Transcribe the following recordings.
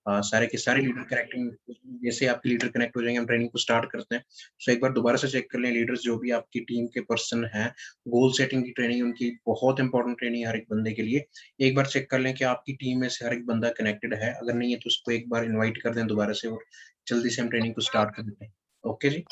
सारे के सारे लीडर कनेक्टिंग, जैसे आपके लीडर कनेक्ट हो जाएंगे हम ट्रेनिंग को स्टार्ट करते हैं। सो एक बार दोबारा से चेक कर लें लीडर्स जो भी आपकी टीम के पर्सन हैं, गोल सेटिंग की ट्रेनिंग उनकी बहुत इंपॉर्टेंट ट्रेनिंग है हर एक बंदे के लिए। एक बार चेक कर लें कि आपकी टीम में से हर एक बंदा कनेक्टेड है, अगर नहीं है तो उसको एक बार इन्वाइट कर दें दोबारा से और जल्दी से हम ट्रेनिंग को स्टार्ट कर देते हैं। ओके जी।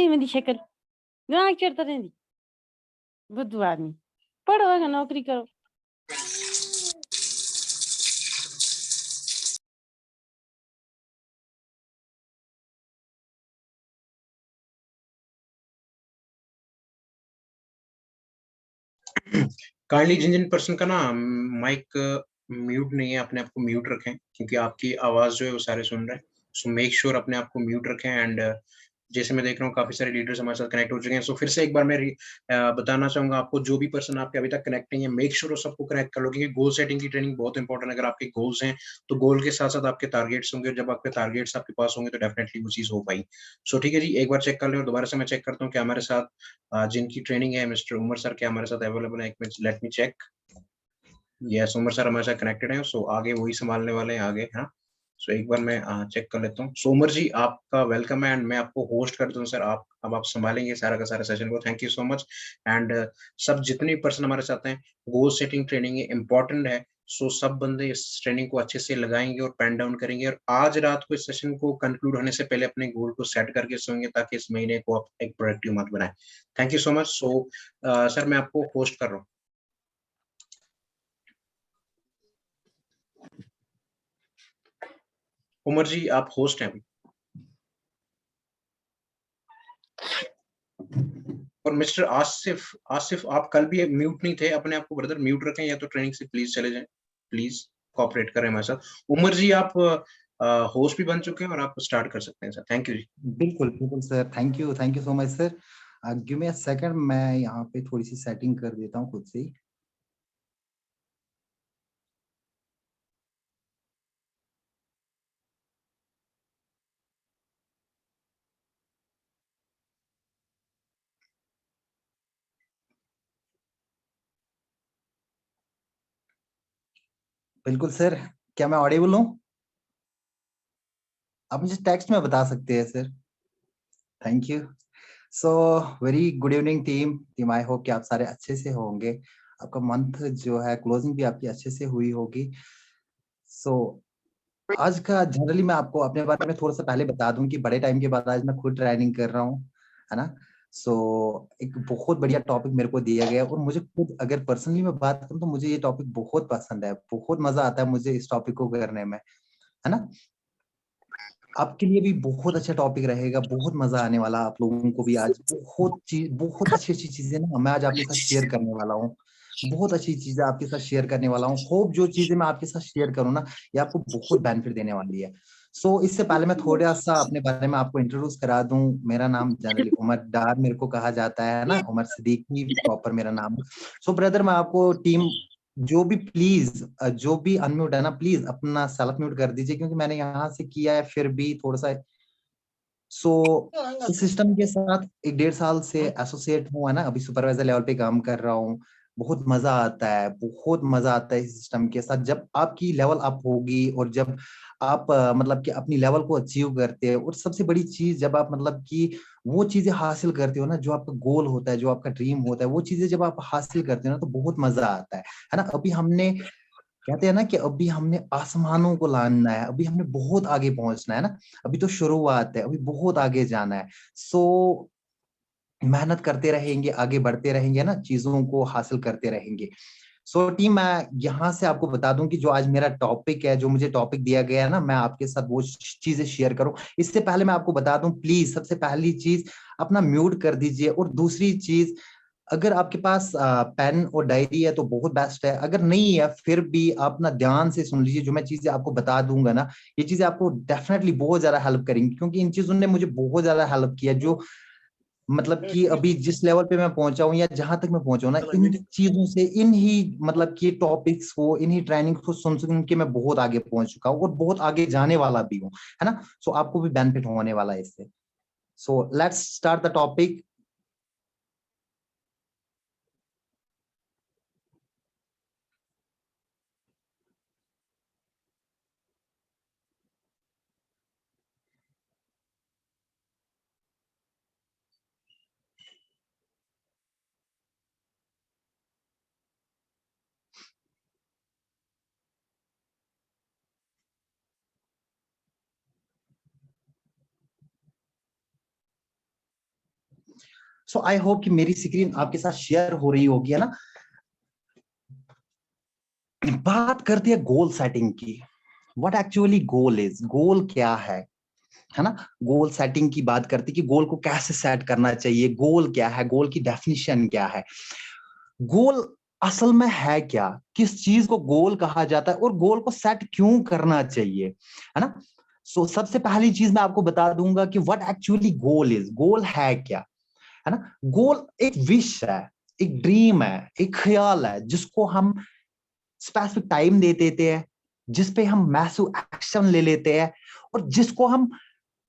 मेरी शक्ल दिमाग चढ़ता रहती बुद्धू आदमी, पढ़ो नौकरी करो। काइंडली जिन जिन पर्सन का ना माइक म्यूट नहीं है अपने आप को म्यूट रखें, क्योंकि आपकी आवाज जो है वो सारे सुन रहे हैं। सो मेक श्योर अपने आप को म्यूट रखें। एंड जैसे मैं देख रहा हूँ काफी सारे लीडर्स हमारे साथ कनेक्ट हो चुके हैं। सो फिर से एक बार मैं बताना चाहूंगा आपको, जो भी पर्सन आपके अभी तक कनेक्ट नहीं है, मेक श्योर सबको कनेक्ट कर लो, क्योंकि गोल सेटिंग की ट्रेनिंग बहुत इंपॉर्टेंट है। अगर आपके गोल्स हैं तो गोल के साथ साथ आपके टारगेट्स होंगे, जब आपके टारगेट्स आपके पास होंगे तो डेफिनेटली वो चीज हो पाई। सो ठीक है जी, एक बार चेक कर लें और दोबारा से मैं चेक करता हूँ कि हमारे साथ जिनकी ट्रेनिंग है मिस्टर उमर सर क्या हमारे साथ अवेलेबल है। एक minute, let me check. Yes, Umar sir हमारे साथ कनेक्टेड हैं। सो आगे वही संभालने वाले हैं आगे। हाँ, सो एक बार मैं चेक कर लेता हूँ। सो उमर जी आपका वेलकम है एंड मैं आपको होस्ट कर दूँ सर। आप अब आप संभालेंगे सारा का सारा सेशन को। Thank you so much. And सब जितने पर्सन हमारे साथ हैं, गोल सेटिंग ट्रेनिंग इम्पोर्टेंट है। सो सब बंदे इस ट्रेनिंग को अच्छे से लगाएंगे और पेन डाउन करेंगे, और आज रात को इस सेशन को कंक्लूड होने से पहले अपने गोल को सेट करके सोएंगे, ताकि इस महीने को आप एक प्रोडक्टिव मंथ बनाए। Thank you so much. So sir मैं आपको होस्ट कर रहा हूँ। उमर जी आप होस्ट हैं अभी। और मिस्टर आसिफ, आसिफ आप कल भी म्यूट नहीं थे, अपने आप को ब्रदर म्यूट रखें या तो ट्रेनिंग से प्लीज चले जाएं। प्लीज कोऑपरेट करें हमारे साथ। उमर जी आप होस्ट भी बन चुके हैं और आप स्टार्ट कर सकते हैं सर। थैंक यू जी। बिल्कुल बिल्कुल sir, thank you so much sir. Give me a second, मैं यहाँ पे थोड़ी सी सेटिंग कर देता हूँ खुद से ही। बिल्कुल सर, क्या मैं ऑडिबल हूँ? आप मुझे टेक्स्ट में बता सकते हैं sir. Thank you. So very good evening team I hope कि आप सारे अच्छे से होंगे। आपका मंथ जो है क्लोजिंग भी आपकी अच्छे से हुई होगी। सो आज का जनरली मैं आपको अपने बारे में थोड़ा सा पहले बता दूं कि बड़े टाइम के बाद आज मैं खुद ट्रेनिंग कर रहा हूँ, है ना। सो एक बहुत बढ़िया टॉपिक मेरे को दिया गया और मुझे खुद अगर पर्सनली मैं बात करूं तो मुझे ये टॉपिक बहुत पसंद है, बहुत मजा आता है मुझे इस टॉपिक को करने में, है ना। आपके लिए भी बहुत अच्छा टॉपिक रहेगा, बहुत मजा आने वाला आप लोगों को भी। आज बहुत अच्छी अच्छी चीजें ना मैं आज आपके साथ शेयर करने वाला हूँ। बहुत अच्छी चीजें आपके साथ शेयर करने वाला हूँ। होप जो चीजें मैं आपके साथ शेयर करूँ ना, ये आपको बहुत बेनिफिट देने वाली है। सो इससे पहले मैं थोड़ा सा अपने बारे में आपको इंट्रोड्यूस करा दूं। मेरा नाम जनरली उमर डार मेरे को कहा जाता है ना, उमर सिद्दीकी प्रॉपर मेरा नाम। सो ब्रदर मैं आपको टीम जो भी प्लीज जो भी अनम्यूट है ना, प्लीज अपना सेल्फ म्यूट कर दीजिए, क्योंकि मैंने यहाँ से किया है फिर भी थोड़ा सा। सो इस सिस्टम के साथ 1-1.5 साल से एसोसिएट हूँ, है ना। अभी सुपरवाइजर लेवल पे काम कर रहा हूँ। बहुत मजा आता है, बहुत मजा आता है इस सिस्टम के साथ। जब आपकी लेवल अप होगी और जब आप मतलब कि अपनी लेवल को अचीव करते हो, और सबसे बड़ी चीज जब आप मतलब कि वो चीजें हासिल करते हो ना, जो आपका गोल होता है, जो आपका ड्रीम होता है, वो चीजें जब आप हासिल करते हो ना तो बहुत मजा आता है ना। अभी हमने कहते हैं ना कि अभी हमने आसमानों को लाना है, अभी हमने बहुत आगे पहुंचना है ना। अभी तो शुरुआत है, अभी बहुत आगे जाना है। सो मेहनत करते रहेंगे, आगे बढ़ते रहेंगे ना, चीजों को हासिल करते रहेंगे। सो टीम मैं यहाँ से आपको बता दूं कि जो आज मेरा टॉपिक है, जो मुझे टॉपिक दिया गया है ना, मैं आपके साथ वो चीजें शेयर करूं। इससे पहले मैं आपको बता दूं, प्लीज सबसे पहली चीज अपना म्यूट कर दीजिए, और दूसरी चीज अगर आपके पास पेन और डायरी है तो बहुत बेस्ट है, अगर नहीं है फिर भी आप अपना ध्यान से सुन लीजिए। जो मैं चीजें आपको बता दूंगा ना, ये चीजें आपको डेफिनेटली बहुत ज्यादा हेल्प करेंगी, क्योंकि इन चीजों ने मुझे बहुत ज्यादा हेल्प किया। जो मतलब कि अभी जिस लेवल पे मैं पहुंचा हूँ या जहां तक मैं पहुंचा हूँ ना, इन चीजों से, इन ही मतलब कि टॉपिक्स को, इन ही ट्रेनिंग को सुन सुन के मैं बहुत आगे पहुंच चुका हूँ और बहुत आगे जाने वाला भी हूँ, है ना। सो आपको भी बेनिफिट होने वाला है इससे। So let's start the topic. So I hope कि मेरी स्क्रीन आपके साथ शेयर हो रही होगी, है ना। बात करते हैं गोल सेटिंग की। व्हाट एक्चुअली गोल इज, गोल क्या है ना। गोल सेटिंग की बात करते कि गोल को कैसे सेट करना चाहिए, गोल क्या है, गोल की डेफिनेशन क्या है, गोल असल में है क्या, किस चीज को गोल कहा जाता है और गोल को सेट क्यों करना चाहिए, है ना। सो सबसे पहली चीज मैं आपको बता दूंगा कि व्हाट एक्चुअली गोल इज, गोल है क्या, है ना। गोल एक विश है, एक ड्रीम है, एक ख्याल है जिसको हम स्पेसिफिक टाइम दे देते हैं, जिसपे हम मैसिव एक्शन ले लेते हैं और जिसको हम,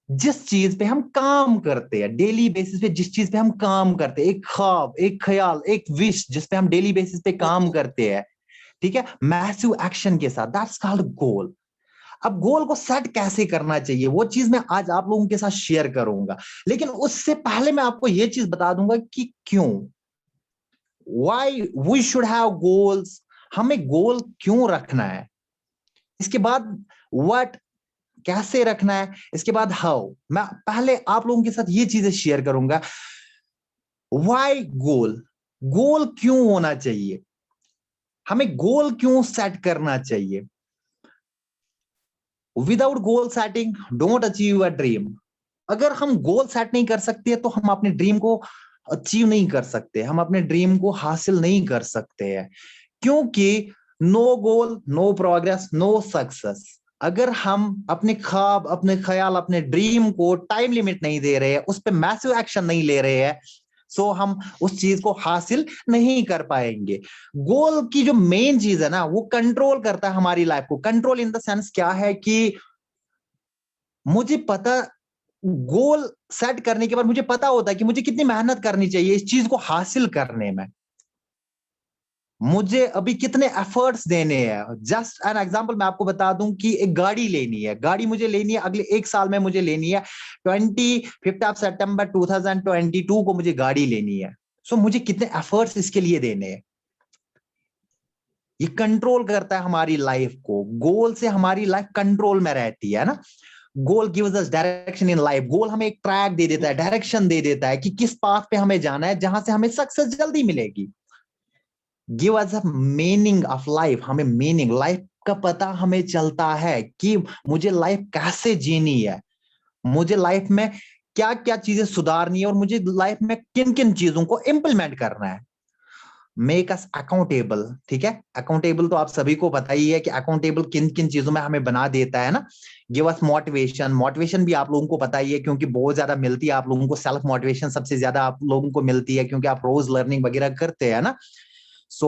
जिस चीज पे हम काम करते हैं डेली बेसिस पे, जिस चीज पे हम काम करते हैं, एक ख्वाब, एक ख्याल, एक विश जिस पे हम डेली बेसिस पे काम करते हैं, ठीक है, मैसिव एक्शन के साथ, दैट्स कॉल्ड गोल। अब गोल को सेट कैसे करना चाहिए वो चीज मैं आज आप लोगों के साथ शेयर करूंगा, लेकिन उससे पहले मैं आपको ये चीज बता दूंगा कि क्यों, why we should have goals, हमें गोल क्यों रखना है। इसके बाद व्हाट, कैसे रखना है। इसके बाद हाउ, मैं पहले आप लोगों के साथ ये चीजें शेयर करूंगा। व्हाई गोल, गोल क्यों होना चाहिए, हमें गोल क्यों सेट करना चाहिए। Without goal setting don't achieve a dream. अगर हम गोल सेट नहीं कर सकते तो हम अपने ड्रीम को अचीव नहीं कर सकते, हम अपने ड्रीम को हासिल नहीं कर सकते हैं, क्योंकि no goal no progress no success. अगर हम अपने ख्वाब, अपने ख्याल, अपने ड्रीम को टाइम लिमिट नहीं दे रहे हैं, उस पर मैसिव एक्शन नहीं ले रहे हैं, सो हम उस चीज को हासिल नहीं कर पाएंगे। गोल की जो मेन चीज है ना, वो कंट्रोल करता है हमारी लाइफ को। कंट्रोल इन द सेंस क्या है कि मुझे पता, गोल सेट करने के बाद मुझे पता होता है कि मुझे कितनी मेहनत करनी चाहिए इस चीज को हासिल करने में, मुझे अभी कितने एफर्ट्स देने हैं। जस्ट एन एग्जांपल मैं आपको बता दूं कि एक गाड़ी लेनी है, गाड़ी मुझे लेनी है अगले 1 साल में, मुझे लेनी है 25 सितंबर 2022 को मुझे गाड़ी लेनी है। सो मुझे कितने एफर्ट्स इसके लिए देने हैं। ये कंट्रोल करता है हमारी लाइफ को, गोल से हमारी लाइफ कंट्रोल में रहती है ना। Goal gives us direction in life, goal हमें एक ट्रैक दे देता है, डायरेक्शन दे देता है कि किस पाथ पे हमें जाना है, जहां से हमें सक्सेस जल्दी मिलेगी। Give us a meaning of life, हमें मीनिंग, लाइफ का पता हमें चलता है कि मुझे लाइफ कैसे जीनी है, मुझे लाइफ में क्या क्या चीजें सुधारनी है और मुझे लाइफ में किन किन चीजों को इंप्लीमेंट करना है। मेक अस अकाउंटेबल, ठीक है, अकाउंटेबल तो आप सभी को पता ही है कि अकाउंटेबल किन किन चीजों में हमें बना देता है ना। गिव अस मोटिवेशन, मोटिवेशन भी आप लोगों को पता ही है क्योंकि बहुत ज्यादा मिलती है आप लोगों को, सेल्फ मोटिवेशन सबसे ज्यादा आप लोगों को मिलती है क्योंकि आप रोज लर्निंग वगैरह करते हैं ना। So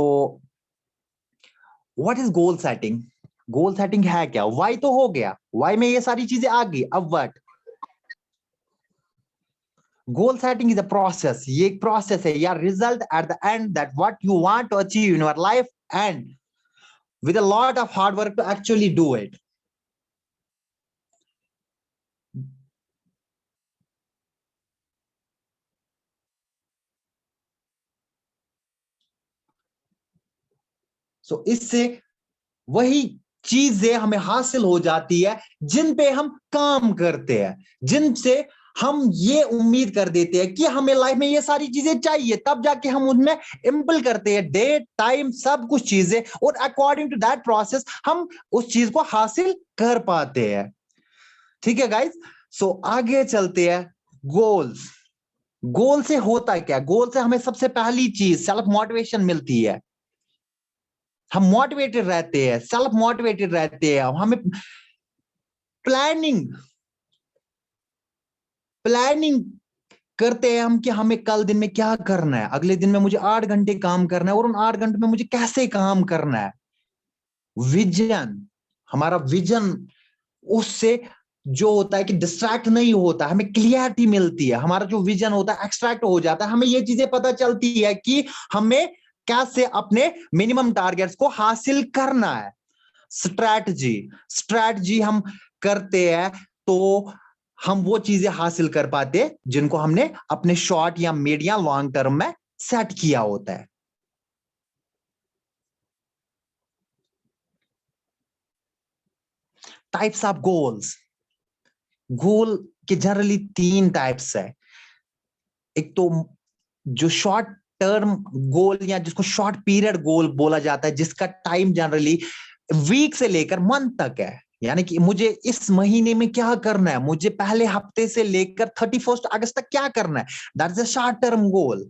what is goal setting, goal setting है क्या, वाई तो हो गया, वाई में ये सारी चीजें आ गई, अब what. Goal setting is a process, ये एक प्रोसेस है या result at the end that what you want to achieve in your life and with a lot of hard work to actually do it. So इससे वही चीजें हमें हासिल हो जाती है जिन पे हम काम करते हैं, जिनसे हम ये उम्मीद कर देते हैं कि हमें लाइफ में ये सारी चीजें चाहिए, तब जाके हम उनमें इम्पल करते हैं, डेट टाइम सब कुछ चीजें, और अकॉर्डिंग टू दैट प्रोसेस हम उस चीज को हासिल कर पाते हैं। ठीक है गाइस, सो आगे चलते हैं। गोल्स, गोल से होता क्या? गोल से हमें सबसे पहली चीज सेल्फ मोटिवेशन मिलती है। हम मोटिवेटेड रहते हैं, सेल्फ मोटिवेटेड रहते हैं। हमें प्लानिंग करते हैं हम कि हमें कल दिन में क्या करना है, अगले दिन में मुझे 8 घंटे काम करना है और उन 8 घंटे में मुझे कैसे काम करना है। विजन, हमारा विजन उससे जो होता है कि डिस्ट्रैक्ट नहीं होता, हमें क्लियरिटी मिलती है। हमारा जो विजन होता है एक्सट्रैक्ट हो जाता है, हमें ये चीजें पता चलती है कि हमें कैसे अपने मिनिमम टारगेट्स को हासिल करना है। स्ट्रैटेजी हम करते हैं तो हम वो चीजें हासिल कर पाते जिनको हमने अपने शॉर्ट या मिड या लॉन्ग टर्म में सेट किया होता है। Types of goals. गोल के जनरली 3 टाइप्स है। एक तो जो शॉर्ट टर्म गोल या जिसको शॉर्ट पीरियड गोल बोला जाता है, जिसका टाइम जनरली वीक से लेकर मंथ तक है। यानी कि मुझे इस महीने में क्या करना है, मुझे पहले हफ्ते से लेकर 31 अगस्त तक क्या करना है, that is a short term goal.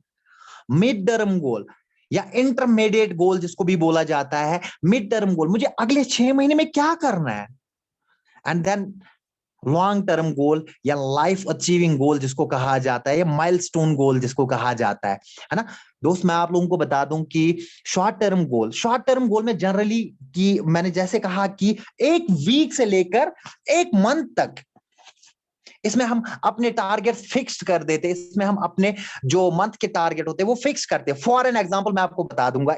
Mid term goal या इंटरमीडिएट गोल जिसको भी बोला जाता है, मिड टर्म गोल, मुझे अगले 6 महीने में क्या करना है। And then long term goal या लाइफ अचीविंग गोल जिसको कहा जाता है, या माइलस्टोन गोल जिसको कहा जाता है ना। दोस्त मैं आप लोगों को बता दूं कि शॉर्ट टर्म गोल में जनरली कि मैंने जैसे कहा कि 1 वीक से लेकर 1 मंथ तक इसमें हम अपने टारगेट फिक्स कर देते, इसमें हम अपने जो मंथ के टारगेट होते हैं वो फिक्स करते हैं। फॉर एन एग्जांपल मैं आपको बता दूंगा,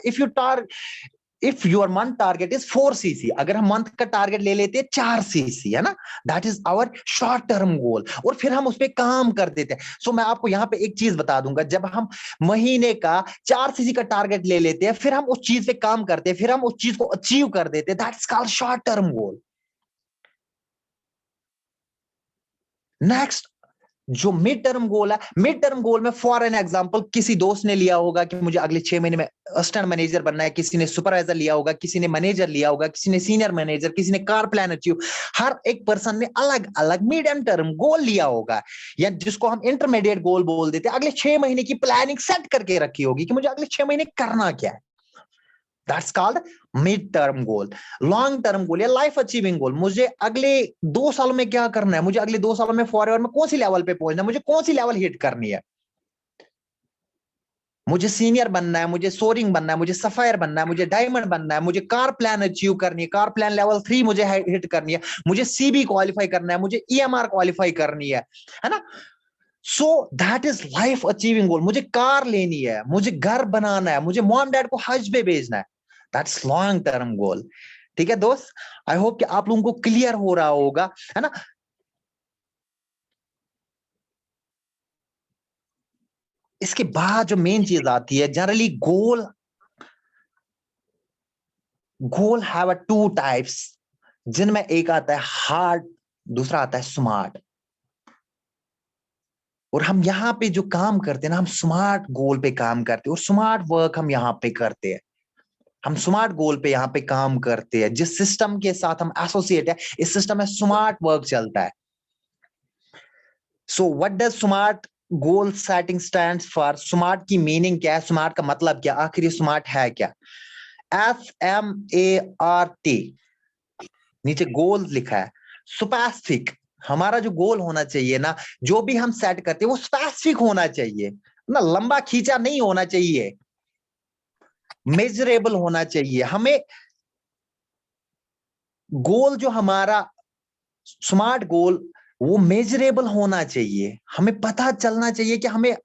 if your month target is 4 cc, अगर हम मंथ का टारगेट ले लेते हैं 4 cc, है ना, that is our short term goal, और फिर हम उस पर काम कर देते हैं। सो मैं आपको यहां पे एक चीज बता दूंगा, जब हम महीने का 4 cc का टारगेट ले लेते हैं, फिर हम उस चीज पे काम करते हैं, फिर हम उस चीज को अचीव कर देते हैं, that is called short term goal. Next जो मिड टर्म गोल है, मिड टर्म गोल में फॉर एन एग्जांपल किसी दोस्त ने लिया होगा कि मुझे अगले 6 महीने में असिस्टेंट मैनेजर बनना है, किसी ने सुपरवाइजर लिया होगा, किसी ने मैनेजर लिया होगा, किसी ने सीनियर मैनेजर, किसी ने कार प्लान अचीव। हर एक पर्सन ने अलग अलग मीडियम टर्म गोल लिया होगा, या जिसको हम इंटरमीडिएट गोल बोल देते हैं। अगले 6 महीने की प्लानिंग सेट करके रखी होगी कि मुझे अगले 6 महीने करना क्या है, that's called mid term goal. Long term goal या लाइफ अचीविंग गोल, मुझे अगले 2 सालों में क्या करना है, मुझे अगले 2 सालों में फॉरएवर में कौन सी लेवल पे पहुंचना है, मुझे कौन सी लेवल हिट करनी है, मुझे सीनियर बनना है, मुझे सोरिंग बनना है, मुझे सफायर बनना है, मुझे डायमंड बनना है, मुझे कार प्लान अचीव करनी है, कार प्लान लेवल 3 मुझे हिट करनी है, मुझे सीबी क्वालिफाई करना है, मुझे ईएमआर क्वालिफाई करनी है ना। So that is life achieving goal. मुझे कार लेनी है, मुझे घर बनाना है, मुझे मॉम डैड को हज पे भेजना है, दैट्स लॉन्ग टर्म गोल। ठीक है दोस्त, आई होप कि आप लोगों को क्लियर हो रहा होगा, है ना। इसके बाद जो मेन चीज आती है, generally goal have a 2 types, जिनमें एक आता है हार्ड, दूसरा आता है स्मार्ट। और हम यहाँ पे जो काम करते हैं ना, हम स्मार्ट गोल पे काम करते हैं, और स्मार्ट वर्क हम यहाँ पे करते हैं। हम स्मार्ट गोल पे यहाँ पे काम करते हैं, जिस सिस्टम के साथ हम एसोसिएट है, इस सिस्टम में स्मार्ट वर्क चलता है। So what does smart goal setting stands for? Smart की मीनिंग क्या है, स्मार्ट का मतलब क्या, आखिर ये स्मार्ट है क्या? SMART, नीचे गोल लिखा है। स्पेसिफिक, हमारा जो गोल होना चाहिए ना, जो भी हम सेट करते हैं वो स्पेसिफिक होना चाहिए ना, लंबा खींचा नहीं होना चाहिए, मेजरेबल होना चाहिए। हमें गोल जो हमारा स्मार्ट गोल वो मेजरेबल होना चाहिए, हमें पता चलना चाहिए कि हमें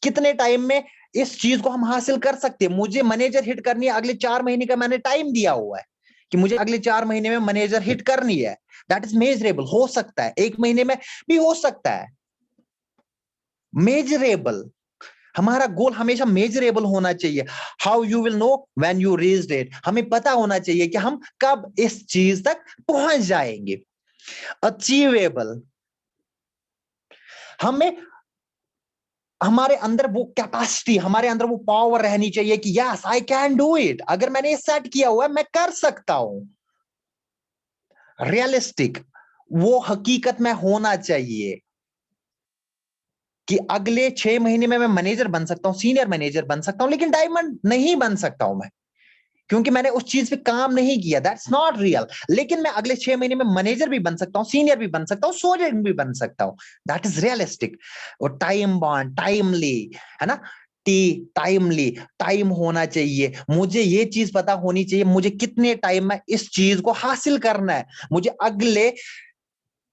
कितने टाइम में इस चीज को हम हासिल कर सकते हैं। मुझे मैनेजर हिट करनी है, अगले 4 महीने का मैंने टाइम दिया हुआ है कि मुझे अगले 4 महीने में मैनेजर हिट करनी है, दैट इज मेजरेबल। हो सकता है 1 महीने में भी हो सकता है। मेजरेबल, हमारा गोल हमेशा मेजरेबल होना चाहिए। How you will know when you reached it, हमें पता होना चाहिए कि हम कब इस चीज तक पहुंच जाएंगे। अचीवेबल, हमें हमारे अंदर वो कैपेसिटी, हमारे अंदर वो पावर रहनी चाहिए कि yes I can do it, अगर मैंने ये सेट किया हुआ है मैं कर सकता हूं। रियलिस्टिक, वो हकीकत में होना चाहिए कि अगले 6 महीने में मैं मैनेजर बन सकता हूं, सीनियर मैनेजर बन सकता हूं, लेकिन डायमंड नहीं बन सकता हूं मैं, क्योंकि मैंने उस चीज पे काम नहीं किया। That's not real. लेकिन मैं अगले 6 महीने में मैनेजर भी बन सकता हूं, सीनियर भी बन सकता हूं, सोल्जर भी बन सकता हूं। That is realistic. और टाइम बॉन्ड, टाइमली, है ना, टाइमली, टाइम होना चाहिए। मुझे ये चीज पता होनी चाहिए मुझे कितने टाइम में इस चीज को हासिल करना है। मुझे अगले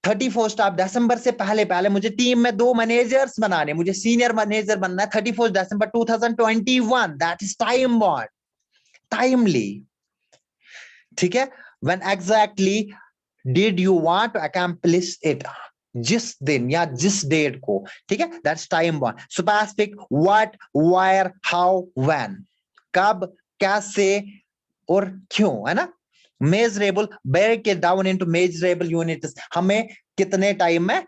31 ऑफ दिसंबर से पहले पहले मुझे टीम में 2 मैनेजर्स बनाने, मुझे सीनियर मैनेजर बनना है 31 दिसंबर 2021। That is time bound, timely. ठीक है, when exactly did you want to accomplish it, जिस दिन या जिस डेट को, ठीक है, that's time bound. Specific, what, where, how, when, कब, कैसे और क्यों, है ना। Measurable, break it down into measurable units, हमें कितने टाइम में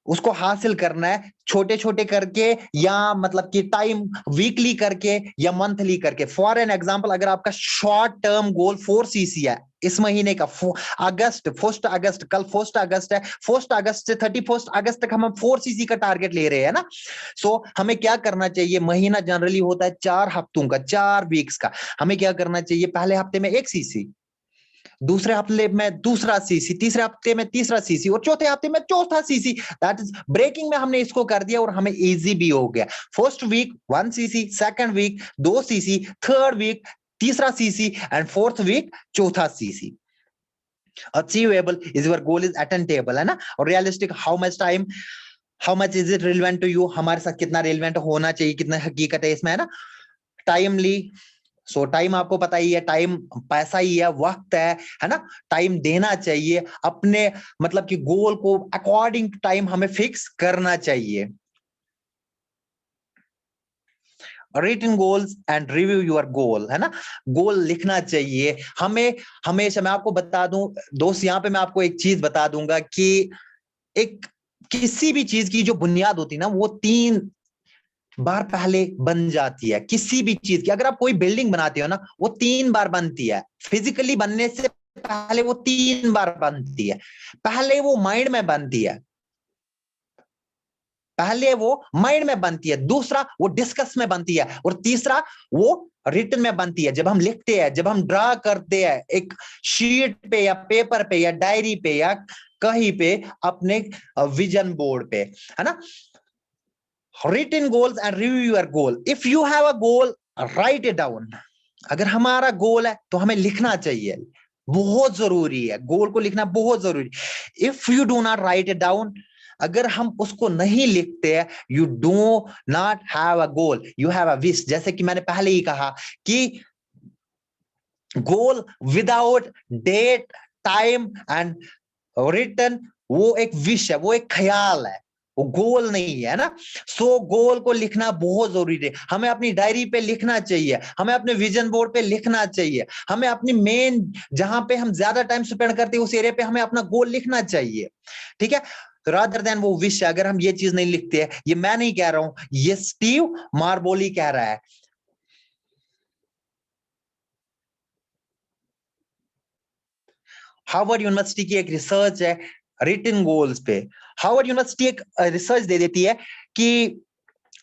उसको हासिल करना है, छोटे छोटे करके, या मतलब कि टाइम वीकली करके या मंथली करके। फॉर एन एग्जांपल, अगर आपका शॉर्ट टर्म गोल 4cc है इस महीने का, अगस्त, 1 अगस्त, कल 1 अगस्त है, 1 अगस्त से 31 अगस्त तक हम 4cc का टारगेट ले रहे हैं ना। सो हमें क्या करना चाहिए, महीना जनरली होता है 4 हफ्तों का, 4 वीक्स का। हमें क्या करना चाहिए, पहले हफ्ते में 1cc, दूसरे हफ्ते में दूसरा सीसी, तीसरे हफ्ते में तीसरा सीसी और चौथे हफ्ते में चौथा सीसी। दैट इज ब्रेकिंग में हमने इसको कर दिया और हमें इजी भी हो गया। First week 1 CC, second week 2 CC, third week तीसरा सीसी एंड फोर्थ वीक चौथा CC. Achievable is your goal is attainable, है ना। और realistic, how much time, how much is it relevant to you, हमारे साथ कितना रिलेवेंट होना चाहिए, कितना हकीकत है इसमें, है ना। टाइमली, सो टाइम आपको पता ही है, टाइम पैसा ही है, वक्त है ना। टाइम देना चाहिए अपने, मतलब कि गोल को अकॉर्डिंग टू टाइम हमें फिक्स करना चाहिए। Written goals and review your goal, है ना। गोल लिखना चाहिए हमें हमेशा। मैं आपको बता दूं दोस्त, यहाँ पे मैं आपको एक चीज बता दूंगा कि एक किसी भी चीज की जो बुनियाद होती है ना, वो 3 बार पहले बन जाती है। किसी भी चीज की, अगर आप कोई बिल्डिंग बनाते हो ना, वो 3 बार बनती है। फिजिकली बनने से पहले वो 3 बार बनती है। पहले वो माइंड में बनती है, पहले वो माइंड में बनती है, दूसरा वो डिस्कस में बनती है, और तीसरा वो रिटन में बनती है। जब हम लिखते हैं, जब हम ड्रा करते हैं एक शीट पे या पेपर पे या डायरी पे या कहीं पे अपने विजन बोर्ड पे, है ना। Written goals and review your goal. If you have a goal, write it down. अगर हमारा गोल है तो हमें लिखना चाहिए, बहुत जरूरी है, गोल को लिखना बहुत जरूरी। If you do not write it down, अगर हम उसको नहीं लिखते हैं, you do not have a goal, you have a wish. जैसे कि मैंने पहले ही कहा कि goal without date, time and written, वो एक विश है, वो एक ख्याल है, वो गोल नहीं है ना। सो गोल को लिखना बहुत जरूरी है। हमें अपनी डायरी पे लिखना चाहिए, हमें अपने विजन बोर्ड पे लिखना चाहिए, हमें अपनी मेन जहां पे हम ज्यादा टाइम स्पेंड करते हैं उस एरिया पे हमें अपना गोल लिखना चाहिए। ठीक है, रादर देन वो विश। अगर हम ये चीज नहीं लिखते हैं, ये मैं नहीं कह रहा हूं, ये स्टीव मार्बोली कह रहा है। हार्वर्ड यूनिवर्सिटी की एक रिसर्च है रिटन गोल्स पे। हार्वर्ड यूनिवर्सिटी एक रिसर्च दे देती है कि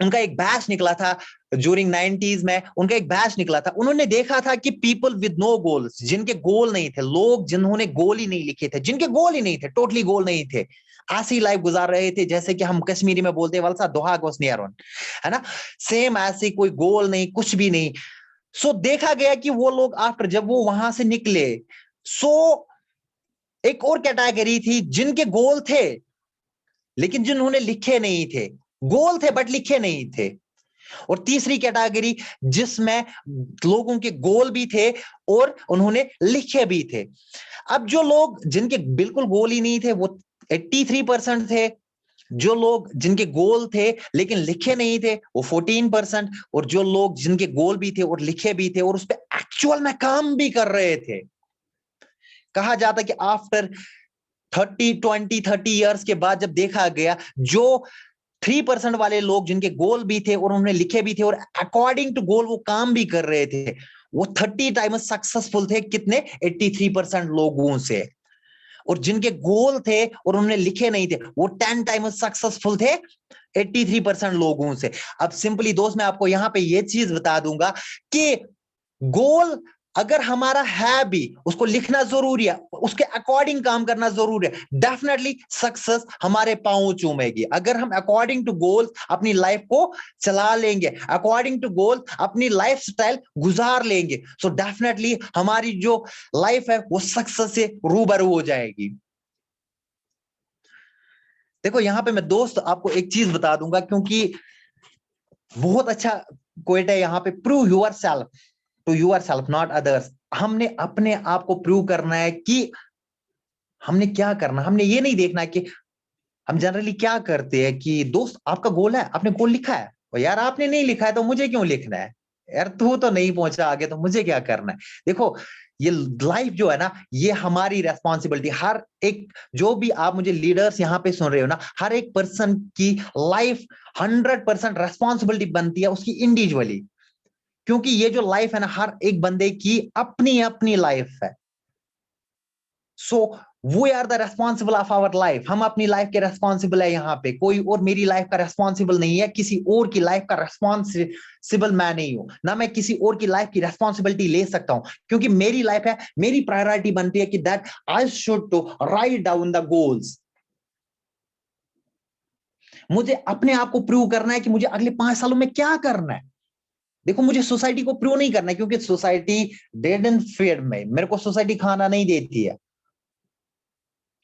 उनका एक बैच निकला था ड्यूरिंग 90s में, उनका एक बैच निकला था। उन्होंने देखा था कि पीपल विद नो गोल्स, जिनके गोल नहीं थे, लोग जिन्होंने गोल ही नहीं लिखे थे, जिनके गोल ही नहीं थे, टोटली गोल नहीं थे, ऐसी लाइफ गुजार रहे थे जैसे कि हम कश्मीरी में बोलते हैं वलसा दोहा गोस नियरन, है ना। सेम ऐसे, कोई गोल नहीं, कुछ भी नहीं। सो देखा गया कि वो लोग आफ्टर जब वो वहां से निकले, सो एक और कैटेगरी थी जिनके गोल थे लेकिन जिन्होंने लिखे नहीं थे, गोल थे बट लिखे नहीं थे। और तीसरी कैटेगरी जिसमें लोगों के गोल भी थे और उन्होंने लिखे भी थे। अब जो लोग जिनके बिल्कुल गोल ही नहीं थे वो 83% थे, जो लोग जिनके गोल थे लेकिन लिखे नहीं थे वो 14%, और जो लोग जिनके गोल भी थे और लिखे भी थे और उस पर एक्चुअल में काम भी कर रहे थे। कहा जाता कि आफ्टर 30 इयर्स के बाद जब देखा गया, जो 3% वाले लोग जिनके गोल भी थे और उन्होंने लिखे भी थे और अकॉर्डिंग टू गोल वो काम भी कर रहे थे, वो 30 टाइम्स सक्सेसफुल थे। कितने? 83% लोगों से। और जिनके गोल थे और उन्होंने लिखे नहीं थे वो 10 टाइम्स सक्सेसफुल थे 83% लोगों से। अब सिंपली दोस्त मैं आपको यहां पे ये चीज बता दूंगा कि गोल अगर हमारा है भी उसको लिखना जरूरी है, उसके अकॉर्डिंग काम करना जरूरी है, डेफिनेटली सक्सेस हमारे पांव चूमेगी। अगर हम अकॉर्डिंग टू गोल अपनी लाइफ को चला लेंगे, अकॉर्डिंग टू गोल अपनी लाइफ स्टाइल गुजार लेंगे, सो डेफिनेटली हमारी जो लाइफ है वो सक्सेस से रूबरू हो जाएगी। देखो यहां पे मैं दोस्त आपको एक चीज बता दूंगा, क्योंकि बहुत अच्छा क्वेट है यहां पे, prove yourself to yourself not others. हमने अपने आप को प्रूव करना है कि हमने क्या करना। हमने ये नहीं देखना है कि हम जनरली क्या करते हैं कि दोस्त आपका गोल है, आपने गोल लिखा है, और यार आपने नहीं लिखा है तो मुझे क्यों लिखना है, यार तू तो नहीं पहुंचा आगे तो मुझे क्या करना है। देखो ये लाइफ जो है ना, ये हमारी रेस्पॉन्सिबिलिटी, हर एक जो भी आप मुझे लीडर्स यहाँ पे सुन रहे हो ना, हर एक पर्सन की लाइफ 100% रेस्पॉन्सिबिलिटी बनती है उसकी इंडिविजुअली, क्योंकि ये जो लाइफ है ना हर एक बंदे की अपनी अपनी लाइफ है। So we are the responsible of our life. हम अपनी लाइफ के रेस्पॉन्सिबल है यहाँ पे, कोई और मेरी लाइफ का रेस्पॉन्सिबल नहीं है, किसी और की लाइफ का रेस्पॉन्सिबल मैं नहीं हूं ना, मैं किसी और की लाइफ की रेस्पॉन्सिबिलिटी ले सकता हूं, क्योंकि मेरी लाइफ है, मेरी प्रायोरिटी बनती है कि that I should to write down the goals. मुझे अपने आप को प्रूव करना है कि मुझे अगले 5 सालों में क्या करना है। देखो मुझे सोसाइटी को प्रूव नहीं करना है, क्योंकि सोसाइटी डेड एंड फेड में, मेरे को सोसाइटी खाना नहीं देती है।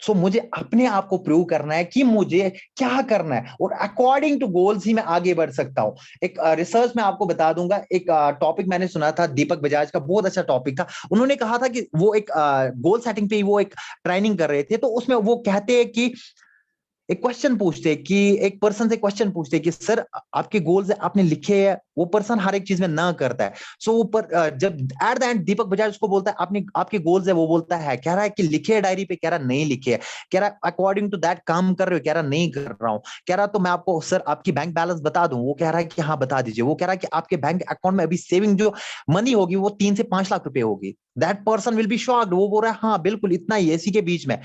सो मुझे अपने आप को प्रूव करना है कि मुझे क्या करना है, और अकॉर्डिंग टू गोल्स ही मैं आगे बढ़ सकता हूं। एक रिसर्च में आपको बता दूंगा, एक टॉपिक मैंने सुना था दीपक बजाज का, बहुत अच्छा टॉपिक था। उन्होंने कहा था कि वो एक गोल सेटिंग पे वो एक ट्रेनिंग कर रहे थे, तो उसमें वो कहते हैं कि एक क्वेश्चन पूछते कि एक पर्सन से क्वेश्चन पूछते कि सर आपके गोल्स आपने लिखे हैं, वो पर्सन हर एक चीज में ना करता है। सो ऊपर जब एट द एंड दीपक बजाज उसको बोलता है आपने आपके गोल्स है, वो बोलता है, कह रहा है कि लिखे है डायरी पे, कह रहा नहीं लिखे है, कह रहा अकॉर्डिंग टू दैट काम कर रहे हो, कह रहा नहीं कर रहा हूँ, कह रहा तो मैं आपको सर आपकी बैंक बैलेंस बता दूं, वो कह रहा है कि हाँ बता दीजिए, वो कह रहा है कि आपके बैंक अकाउंट में अभी सेविंग जो मनी होगी वो 3 से 5 लाख रुपए होगी। That person will be shocked, वो बोल रहा है हाँ बिल्कुल इतना ही, इसी के बीच में।